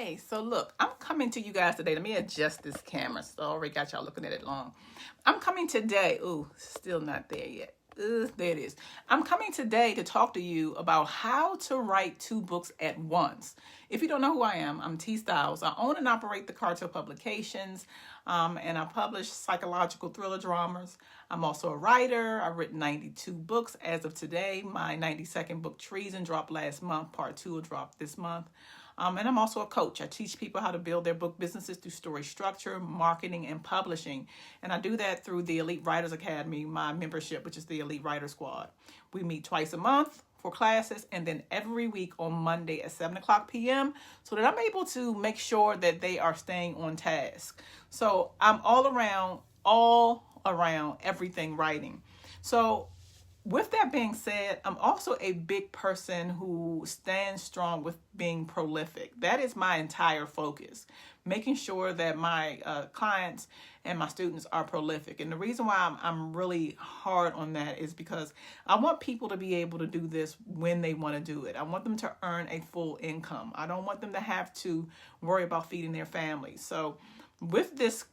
Hey, so look, I'm coming to you guys today. Let me adjust this camera. So I already got y'all looking at it long. I'm coming today. Ooh, still not there yet. There it is. I'm coming today to talk to you about how to write 2 books at once. If you don't know who I am, I'm T Styles. I own and operate the Cartel Publications, and I publish psychological thriller dramas. I'm also a writer. I've written 92 books as of today. My 92nd book, Treason, dropped last month. Part 2 will drop this month. And I'm also a coach. I teach people how to build their book businesses through story structure, marketing, and publishing. And I do that through the Elite Writers Academy, my membership, which is the Elite Writer Squad. We meet twice a month for classes, and then every week on Monday at 7 o'clock p.m. so that I'm able to make sure that they are staying on task. So I'm all around everything writing. So with that being said, I'm also a big person who stands strong with being prolific. That is my entire focus, making sure that my clients and my students are prolific. And the reason why I'm really hard on that is because I want people to be able to do this when they want to do it. I want them to earn a full income. I don't want them to have to worry about feeding their families. So with this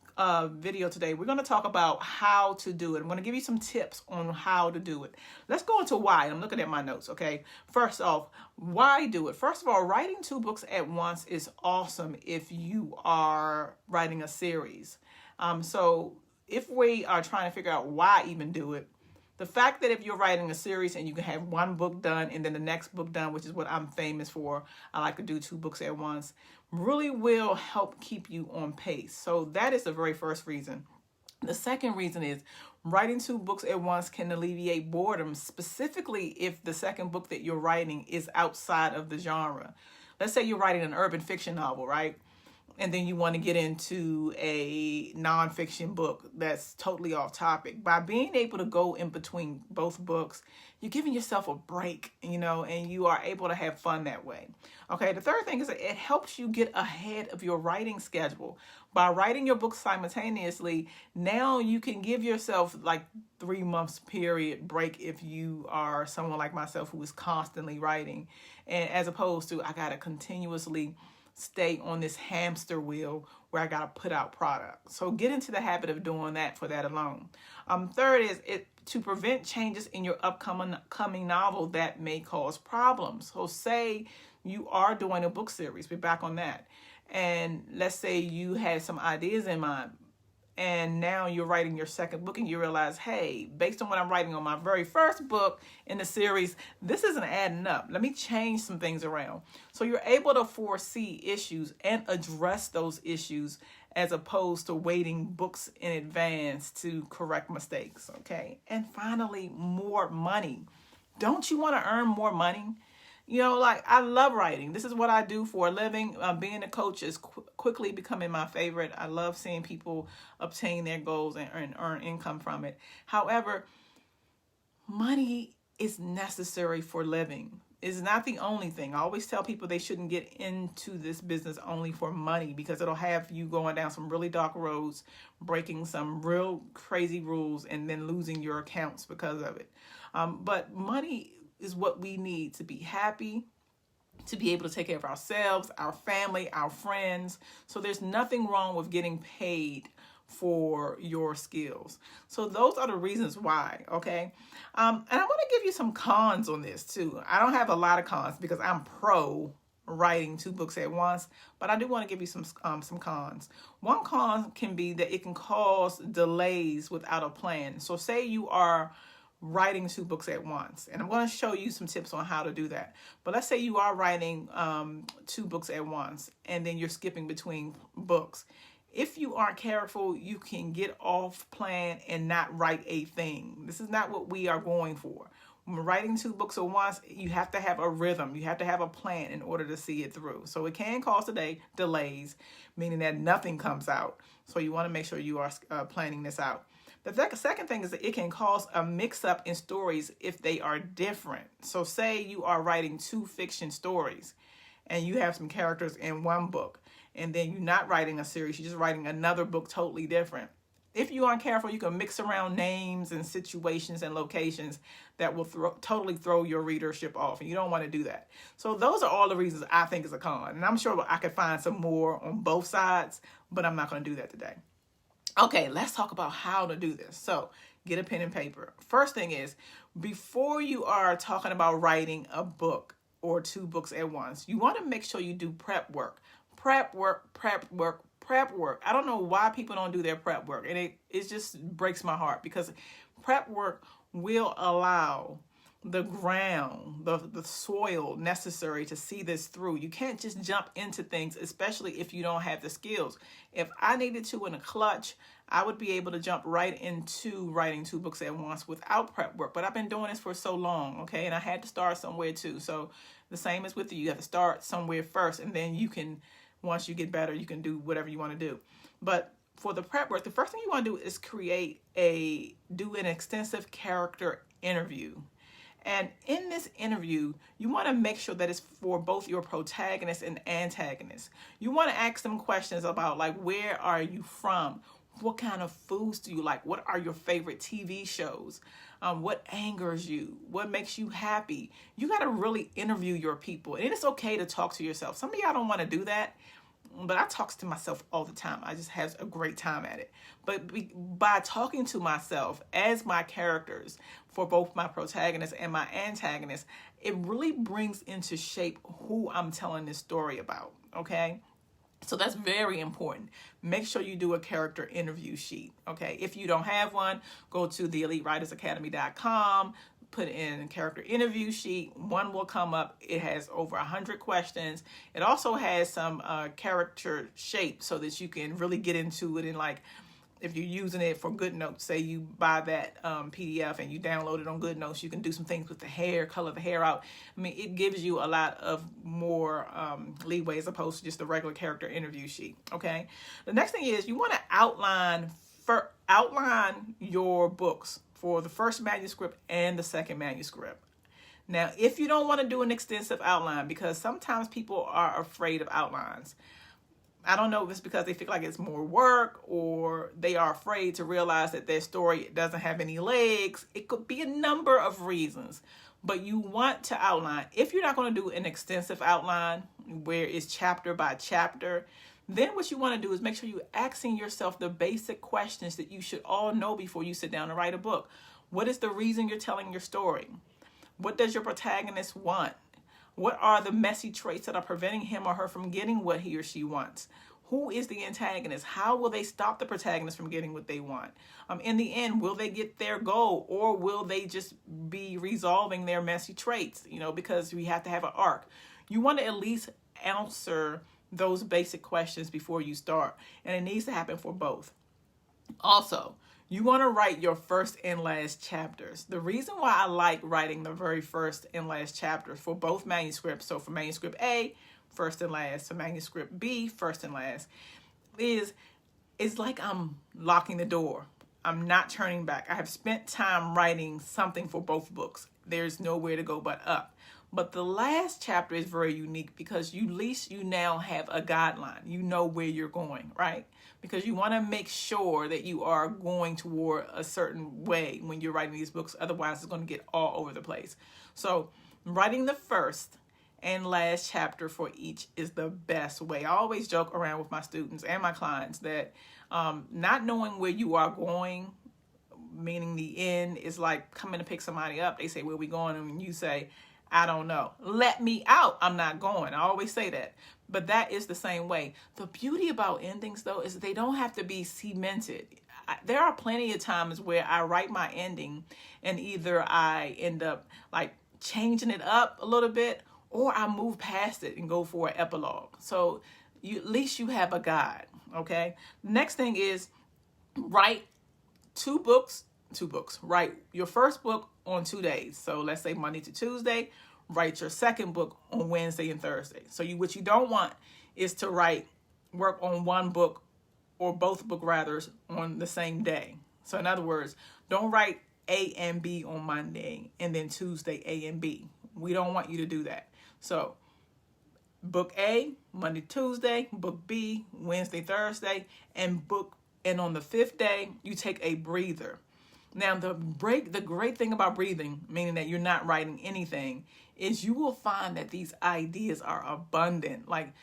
video today, we're going to talk about how to do it. I'm going to give you some tips on how to do it. Let's go into why. I'm looking at my notes, okay? First off, why do it? First of all, writing 2 books at once is awesome if you are writing a series. So if we are trying to figure out why even do it, the fact that if you're writing a series and you can have 1 book done and then the next book done, which is what I'm famous for, I like to do 2 books at once, really will help keep you on pace. So that is the very first reason. The second reason is writing 2 books at once can alleviate boredom, specifically if the second book that you're writing is outside of the genre. Let's say you're writing an urban fiction novel, right? And then you want to get into a nonfiction book that's totally off topic. By being able to go in between both books, you're giving yourself a break, and you are able to have fun that way. Okay, the third thing is that it helps you get ahead of your writing schedule. By writing your book simultaneously, now you can give yourself like 3 months period break if you are someone like myself who is constantly writing. And as opposed to, I got to continuously stay on this hamster wheel where I got to put out product. So get into the habit of doing that for that alone. Third is to prevent changes in your upcoming novel that may cause problems. So say you are doing a book series, we're back on that. And let's say you had some ideas in mind, and now you're writing your second book and you realize, hey, based on what I'm writing on my very first book in the series, this isn't adding up. Let me change some things around. So you're able to foresee issues and address those issues as opposed to waiting books in advance to correct mistakes, okay? And finally, more money. Don't you want to earn more money? I love writing. This is what I do for a living. Being a coach is quickly becoming my favorite. I love seeing people obtain their goals and earn income from it. However, money is necessary for living. It's not the only thing. I always tell people they shouldn't get into this business only for money, because it'll have you going down some really dark roads, breaking some real crazy rules, and then losing your accounts because of it. But money is what we need to be happy, to be able to take care of ourselves, our family, our friends. So there's nothing wrong with getting paid for your skills. So those are the reasons why, okay? And I want to give you some cons on this too. I don't have a lot of cons because I'm pro writing 2 books at once, but I do want to give you some cons. One con can be that it can cause delays without a plan. So say you are writing 2 books at once, and I'm going to show you some tips on how to do that. But let's say you are writing 2 books at once, and then you're skipping between books. If you aren't careful, you can get off plan and not write a thing. This is not what we are going for. When we're writing 2 books at once, you have to have a rhythm. You have to have a plan in order to see it through. So it can cause delays, meaning that nothing comes out. So you want to make sure you are planning this out. The second thing is that it can cause a mix-up in stories if they are different. So say you are writing 2 fiction stories and you have some characters in one book, and then you're not writing a series, you're just writing another book totally different. If you aren't careful, you can mix around names and situations and locations that will totally throw your readership off, and you don't want to do that. So those are all the reasons I think is a con, and I'm sure I could find some more on both sides, but I'm not going to do that today. Okay, let's talk about how to do this. So get a pen and paper. First thing is, before you are talking about writing a book or 2 books at once, you want to make sure you do prep work. Prep work, prep work, prep work. I don't know why people don't do their prep work, and it just breaks my heart, because prep work will allow the ground, the soil necessary to see this through. You can't just jump into things, especially if you don't have the skills. If I needed to in a clutch, I would be able to jump right into writing 2 books at once without prep work. But I've been doing this for so long, okay? And I had to start somewhere too. So the same as with you. You have to start somewhere first, and then you can, once you get better, you can do whatever you want to do. But for the prep work, the first thing you want to do is do an extensive character interview. And in this interview, you want to make sure that it's for both your protagonist and antagonist. You want to ask them questions about, like, where are you from? What kind of foods do you like? What are your favorite TV shows? What angers you? What makes you happy? You got to really interview your people. And it's okay to talk to yourself. Some of y'all don't want to do that, but I talk to myself all the time. I just have a great time at it. But by talking to myself as my characters for both my protagonist and my antagonist, it really brings into shape who I'm telling this story about, okay? So that's very important. Make sure you do a character interview sheet, okay? If you don't have one, go to theelitewritersacademy.com, put in character interview sheet. One will come up. It has over 100 questions. It also has some character shape so that you can really get into it. And, like, if you're using it for GoodNotes, say you buy that PDF and you download it on GoodNotes, you can do some things with the hair, color the hair out. I mean, it gives you a lot of more leeway as opposed to just a regular character interview sheet, okay? The next thing is you want to outline your books for the first manuscript and the second manuscript. Now, if you don't want to do an extensive outline, because sometimes people are afraid of outlines. I don't know if it's because they feel like it's more work, or they are afraid to realize that their story doesn't have any legs. It could be a number of reasons, but you want to outline. If you're not going to do an extensive outline where it's chapter by chapter, then what you want to do is make sure you're asking yourself the basic questions that you should all know before you sit down to write a book. What is the reason you're telling your story? What does your protagonist want? What are the messy traits that are preventing him or her from getting what he or she wants? Who is the antagonist? How will they stop the protagonist from getting what they want? In the end, will they get their goal, or will they just be resolving their messy traits? Because we have to have an arc. You want to at least answer those basic questions before you start, and it needs to happen for both. Also, you want to write your first and last chapters. The reason why I like writing the very first and last chapters for both manuscripts, so for manuscript A, first and last, for manuscript B, first and last, is like I'm locking the door. I'm not turning back. I have spent time writing something for both books. There's nowhere to go but up. But the last chapter is very unique because at least you now have a guideline. You know where you're going, right? Because you want to make sure that you are going toward a certain way when you're writing these books. Otherwise, it's going to get all over the place. So writing the first and last chapter for each is the best way. I always joke around with my students and my clients that not knowing where you are going, meaning the end, is like coming to pick somebody up. They say, where are we going? And you say, I don't know. Let me out. I'm not going. I always say that. But that is the same way. The beauty about endings, though, is that they don't have to be cemented. There are plenty of times where I write my ending and either I end up like changing it up a little bit, or I move past it and go for an epilogue. So at least you have a guide, okay? Next thing is write two books. Write your first book on 2 days. So let's say Monday to Tuesday. Write your second book on Wednesday and Thursday. So what you don't want is to work on one book or both book rather on the same day. So in other words, don't write A and B on Monday and then Tuesday A and B. We don't want you to do that. So book A, Monday, Tuesday, book B, Wednesday, Thursday, and book And on the 5th day, you take a breather. Now, the great thing about breathing, meaning that you're not writing anything, is you will find that these ideas are abundant. Like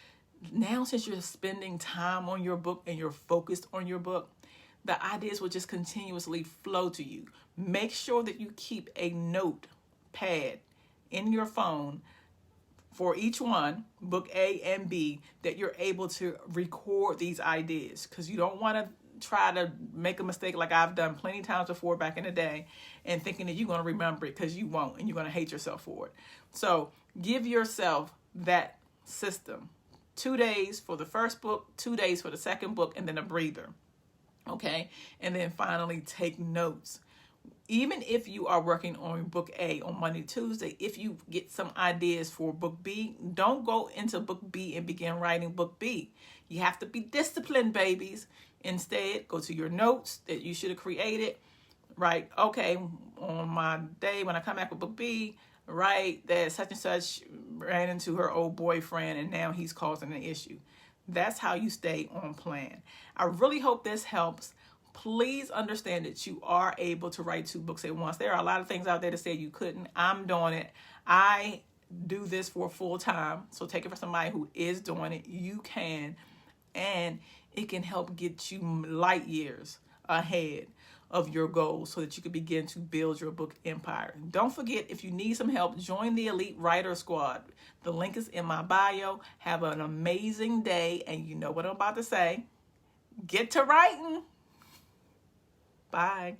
now, since you're spending time on your book and you're focused on your book, the ideas will just continuously flow to you. Make sure that you keep a notepad in your phone for each one, book A and B, that you're able to record these ideas, because you don't want to try to make a mistake like I've done plenty times before back in the day and thinking that you're going to remember it, because you won't, and you're going to hate yourself for it. So give yourself that system. 2 days for the first book, 2 days for the second book, and then a breather. Okay? And then finally take notes. Even if you are working on book A on Monday, Tuesday, if you get some ideas for book B, don't go into book B and begin writing book B. You have to be disciplined, babies. Instead, go to your notes that you should have created. Right, okay, on my day when I come back with book B, right, that such and such ran into her old boyfriend and now he's causing an issue. That's how you stay on plan. I really hope this helps. Please understand that you are able to write 2 books at once. There are a lot of things out there to say you couldn't. I'm doing it. I do this for full time. So take it from somebody who is doing it. You can. And it can help get you light years ahead of your goals so that you can begin to build your book empire. Don't forget, if you need some help, join the Elite Writer Squad. The link is in my bio. Have an amazing day. And you know what I'm about to say. Get to writing. Bye.